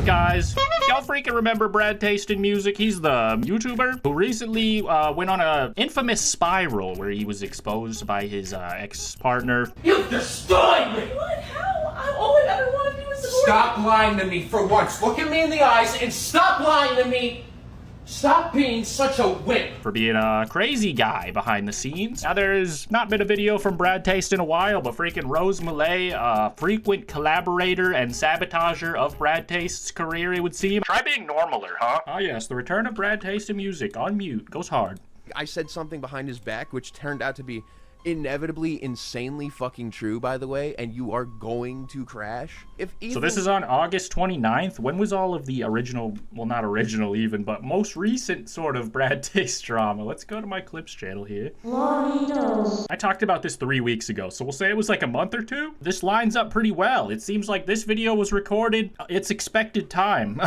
guys? Y'all freaking remember Brad Taste in Music? He's the YouTuber who recently went on a infamous spiral where he was exposed by his ex-partner. You destroyed me! What? How? All I ever wanted to do was support. Stop lying to me for once. Look at me in the eyes and stop lying to me. Stop being such a wimp. For being a crazy guy behind the scenes. Now, there's not been a video from Brad Taste in a while, but freaking Rose Malay, a frequent collaborator and sabotager of Brad Taste's career, it would seem. Try being normaler, huh? Ah, yes, the return of Brad Taste in Music on mute goes hard. I said something behind his back, which turned out to be inevitably insanely fucking true, by the way, and you are going to crash. So this is on August 29th. When was all of the original, well, not original even, but most recent sort of Brad Taste drama? Let's go to my clips channel here. Lonniedos. I talked about this 3 weeks ago, so we'll say it was like a month or two. This lines up pretty well. It seems like this video was recorded its expected time,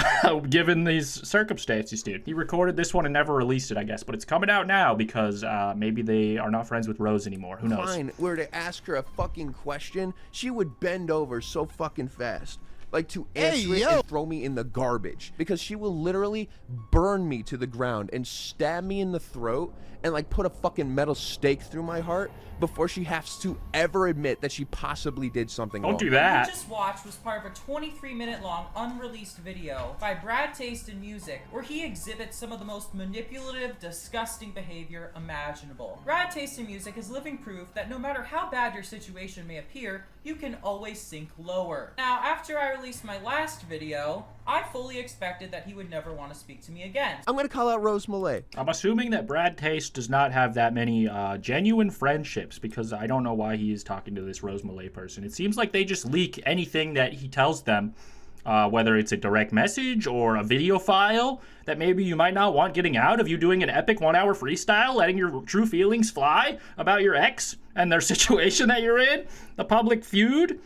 given these circumstances, dude. He recorded this one and never released it, I guess, but it's coming out now because maybe they are not friends with Rose anymore. Who knows? Fine, were to ask her a fucking question, she would bend over so fucking fast. Like to answer it and throw me in the garbage. Because she will literally burn me to the ground and stab me in the throat and like put a fucking metal stake through my heart before she has to ever admit that she possibly did something wrong. Don't do that. What you just watched was part of a 23-minute long unreleased video by Brad Taste in Music, where he exhibits some of the most manipulative, disgusting behavior imaginable. Brad Taste in Music is living proof that no matter how bad your situation may appear, you can always sink lower. Now, after I released my last video, I fully expected that he would never want to speak to me again. I'm gonna call out Rose Malay. I'm assuming that Brad Taste does not have that many genuine friendships, because I don't know why he is talking to this Rose Malay person. It seems like they just leak anything that he tells them, whether it's a direct message or a video file that maybe you might not want getting out of you doing an epic 1-hour freestyle, letting your true feelings fly about your ex and their situation that you're in, the public feud.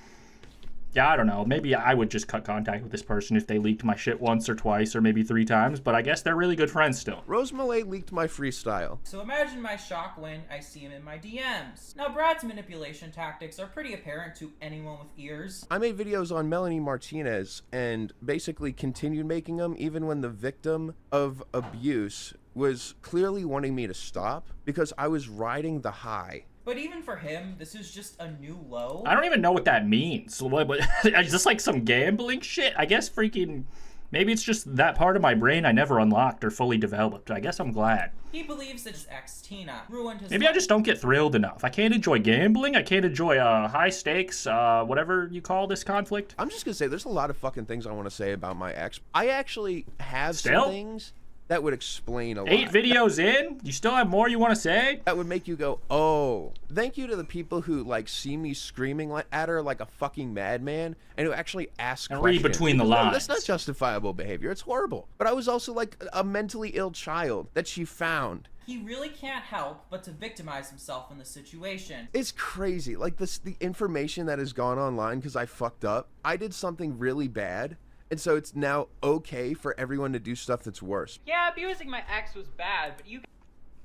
Yeah, I don't know. Maybe I would just cut contact with this person if they leaked my shit once or twice or maybe 3 times, but I guess they're really good friends still. Rose Malay leaked my freestyle. So imagine my shock when I see him in my DMs. Now, Brad's manipulation tactics are pretty apparent to anyone with ears. I made videos on Melanie Martinez and basically continued making them even when the victim of abuse was clearly wanting me to stop because I was riding the high. But even for him, this is just a new low. I don't even know what that means. But is this like some gambling shit? I guess freaking... Maybe it's just that part of my brain I never unlocked or fully developed. I guess I'm glad. He believes that his ex, Tina, ruined his Maybe life. I just don't get thrilled enough. I can't enjoy gambling. I can't enjoy high stakes, whatever you call this conflict. I'm just gonna say there's a lot of fucking things I want to say about my ex. I actually have Still? some things that would explain a lot. 8 videos in? You still have more you want to say? That would make you go, oh. Thank you to the people who like see me screaming at her like a fucking madman and who actually ask And questions. read between the No, lines. that's not justifiable behavior. It's horrible. But I was also like a mentally ill child that she found. He really can't help but to victimize himself in the situation. It's crazy. Like the information that has gone online because I fucked up. I did something really bad. And so it's now okay for everyone to do stuff that's worse. Yeah, abusing my ex was bad, but you...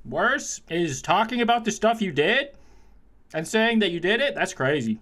Worse is talking about the stuff you did and saying that you did it? That's crazy.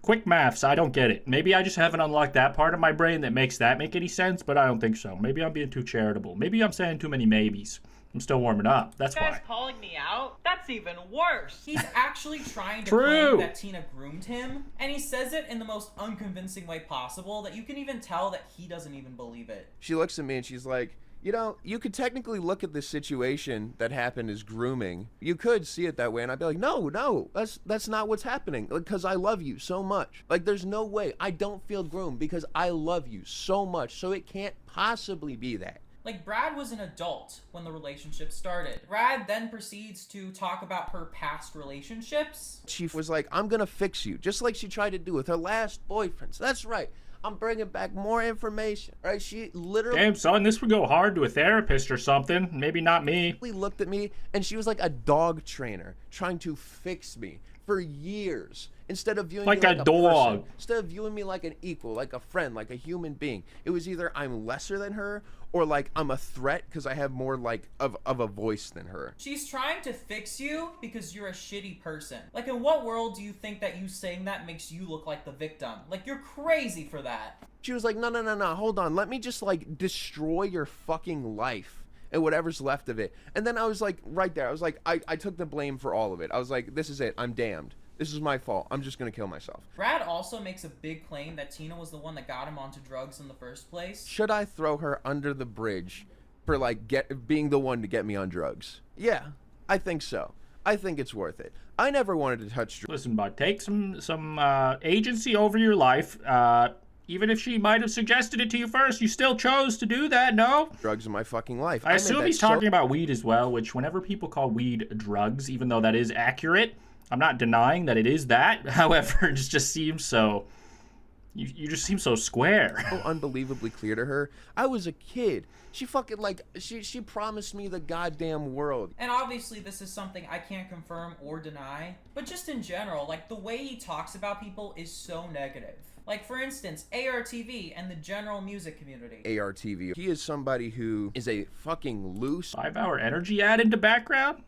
Quick maths, I don't get it. Maybe I just haven't unlocked that part of my brain that makes that make any sense, but I don't think so. Maybe I'm being too charitable. Maybe I'm saying too many maybes. I'm still warming up. That's guys why. calling me out? That's even worse. He's actually trying to True. claim that Tina groomed him, and he says it in the most unconvincing way possible that you can even tell that he doesn't even believe it. She looks at me and she's like, you know, you could technically look at this situation that happened as grooming. You could see it that way. And I'd be like, no, that's not what's happening. Because I love you so much. Like, there's no way. I don't feel groomed because I love you so much. So it can't possibly be that. Like, Brad was an adult when the relationship started. Brad then proceeds to talk about her past relationships. She was like, I'm gonna fix you, just like she tried to do with her last boyfriends. That's right. I'm bringing back more information, right? She literally... Damn, son, this would go hard to a therapist or something. Maybe not me. looked at me and she was like a dog trainer trying to fix me for years. Instead of viewing Like me a like a dog. person, instead of viewing me like an equal, like a friend, like a human being, it was either I'm lesser than her or like I'm a threat because I have more like of a voice than her. She's trying to fix you because you're a shitty person. Like, in what world do you think that you saying that makes you look like the victim? Like, you're crazy for that. She was like, no, hold on, let me just like destroy your fucking life and whatever's left of it. And then I was like, right there, I was like, I took the blame for all of it. I was like, this is it, I'm damned. This is my fault. I'm just gonna kill myself. Brad also makes a big claim that Tina was the one that got him onto drugs in the first place. Should I throw her under the bridge for like being the one to get me on drugs? Yeah, I think so. I think it's worth it. I never wanted to touch drugs. Listen, bud, take some agency over your life. Even if she might have suggested it to you first, you still chose to do that, no? Drugs in my fucking life. I assume he's talking about weed as well, which whenever people call weed drugs, even though that is accurate, I'm not denying that it is that. However, it just seems so... You just seem so square. So unbelievably clear to her. I was a kid. She fucking like she promised me the goddamn world. And obviously this is something I can't confirm or deny, but just in general, like the way he talks about people is so negative. Like, for instance, ARTV and the general music community. ARTV. He is somebody who is a fucking loose 5-hour energy ad into background?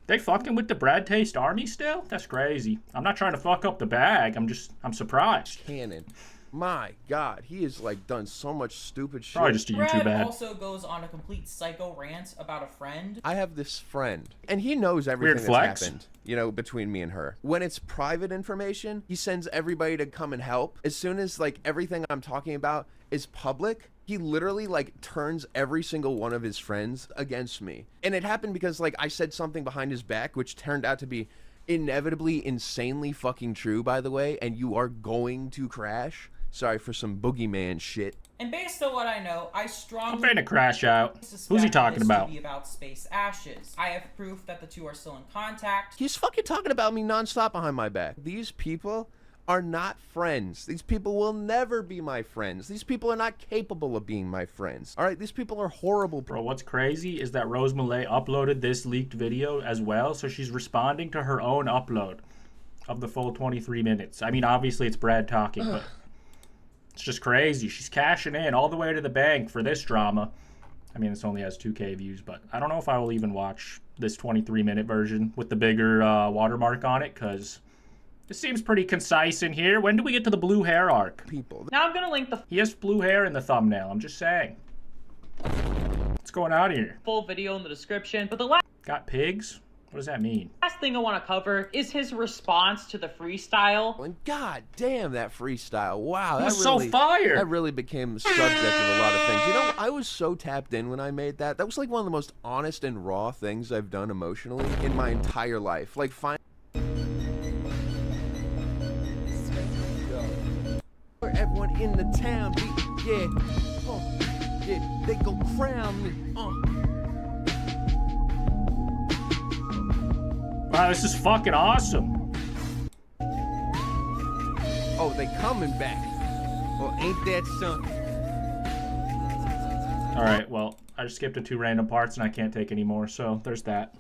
They fucking with the Brad Taste Army still? That's crazy. I'm not trying to fuck up the bag. I'm surprised. cannon. My God, he has like done so much stupid shit. Probably just a YouTube Brad ad. also goes on a complete psycho rant about a friend. I have this friend, and he knows everything that's flex. happened, you know, between me and her. When it's private information, he sends everybody to come and help. As soon as like everything I'm talking about is public, he literally like turns every single one of his friends against me. And it happened because like I said something behind his back, which turned out to be inevitably insanely fucking true, by the way, and you are going to crash. Sorry for some boogeyman shit. And based on what I know, I strongly I'm finna crash out. suspect Who's he talking this about? to be about Space Ashes. I have proof that the two are still in contact. He's fucking talking about me nonstop behind my back. These people are not friends. These people will never be my friends. These people are not capable of being my friends. All right, these people are horrible. Bro, what's crazy is that Rose Malay uploaded this leaked video as well, so she's responding to her own upload of the full 23 minutes. I mean, obviously it's Brad talking, but it's just crazy. She's cashing in all the way to the bank for this drama. I mean, this only has 2K views, but I don't know if I will even watch this 23-minute version with the bigger watermark on it, because it seems pretty concise in here. When do we get to the blue hair arc? People. Now I'm gonna link the He has blue hair in the thumbnail, I'm just saying. What's going on here? full video in the description, but the last Got pigs? What does that mean? thing I want to cover is his response to the freestyle. And god damn that freestyle. Wow, That that was really, so fire. That really became the subject of a lot of things. You know, I was so tapped in when I made that. That was like one of the most honest and raw things I've done emotionally in my entire life. Like for everyone in the town, yeah, they gon' crown me. Wow, this is fucking awesome. Oh, they coming back. Well, ain't that something? Alright, well, I just skipped to 2 random parts and I can't take any more, so there's that.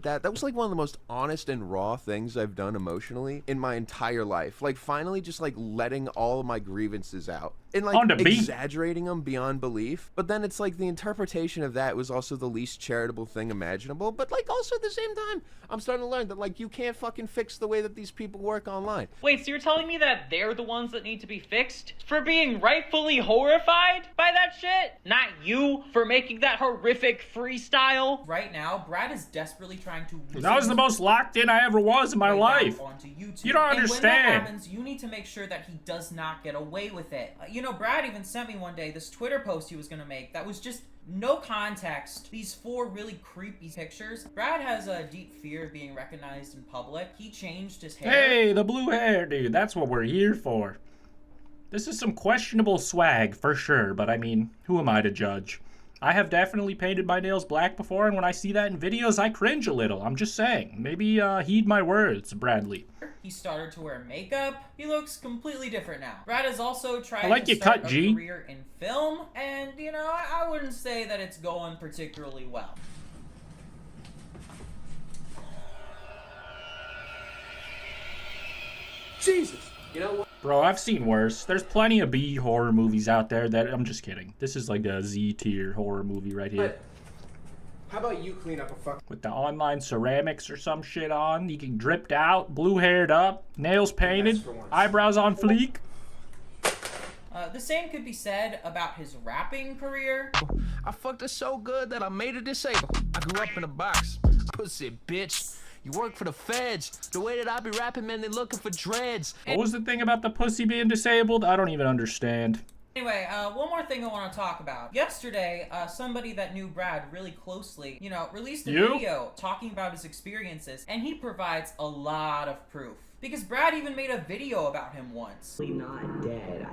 That was like one of the most honest and raw things I've done emotionally in my entire life. Like finally just like letting all of my grievances out and On the like beat. exaggerating them beyond belief. But then it's like the interpretation of that was also the least charitable thing imaginable. But like also at the same time, I'm starting to learn that like you can't fucking fix the way that these people work online. Wait, so you're telling me that they're the ones that need to be fixed for being rightfully horrified by that shit? Not you for making that horrific freestyle? Right now, Brad is desperately trying to That was the most locked in I ever was in my life. onto YouTube. You don't And when that understand. happens, you need to make sure that he does not get away with it. You know, Brad even sent me one day this Twitter post he was gonna make that was just no context. These 4 really creepy pictures. Brad has a deep fear of being recognized in public. He changed his hair. Hey, the blue hair, dude. That's what we're here for. This is some questionable swag, for sure, but I mean, who am I to judge? I have definitely painted my nails black before, and when I see that in videos, I cringe a little. I'm just saying. Maybe heed my words, Bradley. He started to wear makeup. He looks completely different now. Brad has also tried I like to your start cut, a G. career in film, and you know, I wouldn't say that it's going particularly well. Jesus. You know what? Bro, I've seen worse. There's plenty of B horror movies out there that I'm just kidding. This is like a Z tier horror movie right here. How about you clean up a fuck? With the online ceramics or some shit on, you can dripped out, blue haired up, nails painted, eyebrows on fleek. The same could be said about his rapping career. I fucked her so good that I made her disabled. I grew up in a box. Pussy, bitch. You work for the feds. The way that I be rapping, man, they looking for dreads. What was the thing about the pussy being disabled? I don't even understand. Anyway, one more thing I want to talk about. Yesterday, somebody that knew Brad really closely, released a video talking about his experiences, and he provides a lot of proof. Because Brad even made a video about him once. Not dead.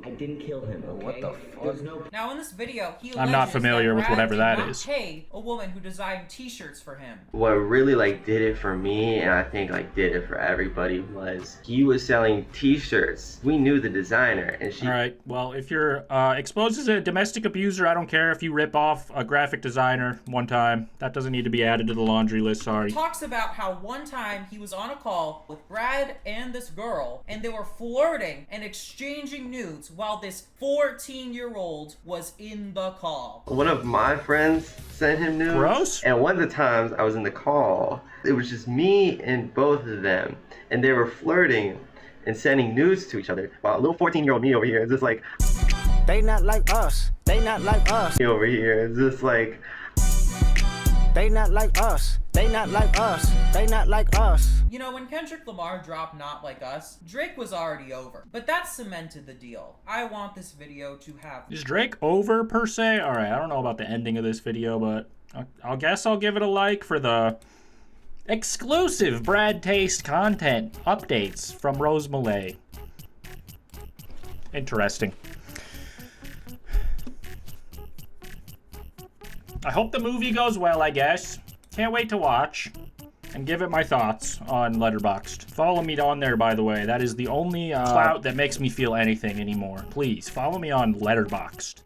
I didn't kill him, okay? What the fuck? Now in this video, he I'm not alleges familiar that with Brad whatever did that not is. pay a woman who designed t-shirts for him. What really did it for me, and I think did it for everybody, was he was selling t-shirts. We knew the designer, and she... Alright, well, if you're exposed as a domestic abuser, I don't care if you rip off a graphic designer one time. That doesn't need to be added to the laundry list, sorry. Talks about how one time he was on a call with Brad and this girl, and they were flirting and exchanging nudes while this 14-year-old was in the call. One of my friends sent him nudes. Gross. And one of the times I was in the call, it was just me and both of them, and they were flirting and sending nudes to each other. While a little 14-year-old me over here is just like, They not like us. They not like us. me over here is just like, They not like us. They not like us. They not like us. When Kendrick Lamar dropped Not Like Us, Drake was already over. But that cemented the deal. I want this video to have... Is Drake over, per se? Alright, I don't know about the ending of this video, but I guess I'll give it a like for the exclusive Brad Taste content updates from Rose Malay. Interesting. I hope the movie goes well, I guess. Can't wait to watch and give it my thoughts on Letterboxd. Follow me on there, by the way. That is the only clout that makes me feel anything anymore. Please, follow me on Letterboxd.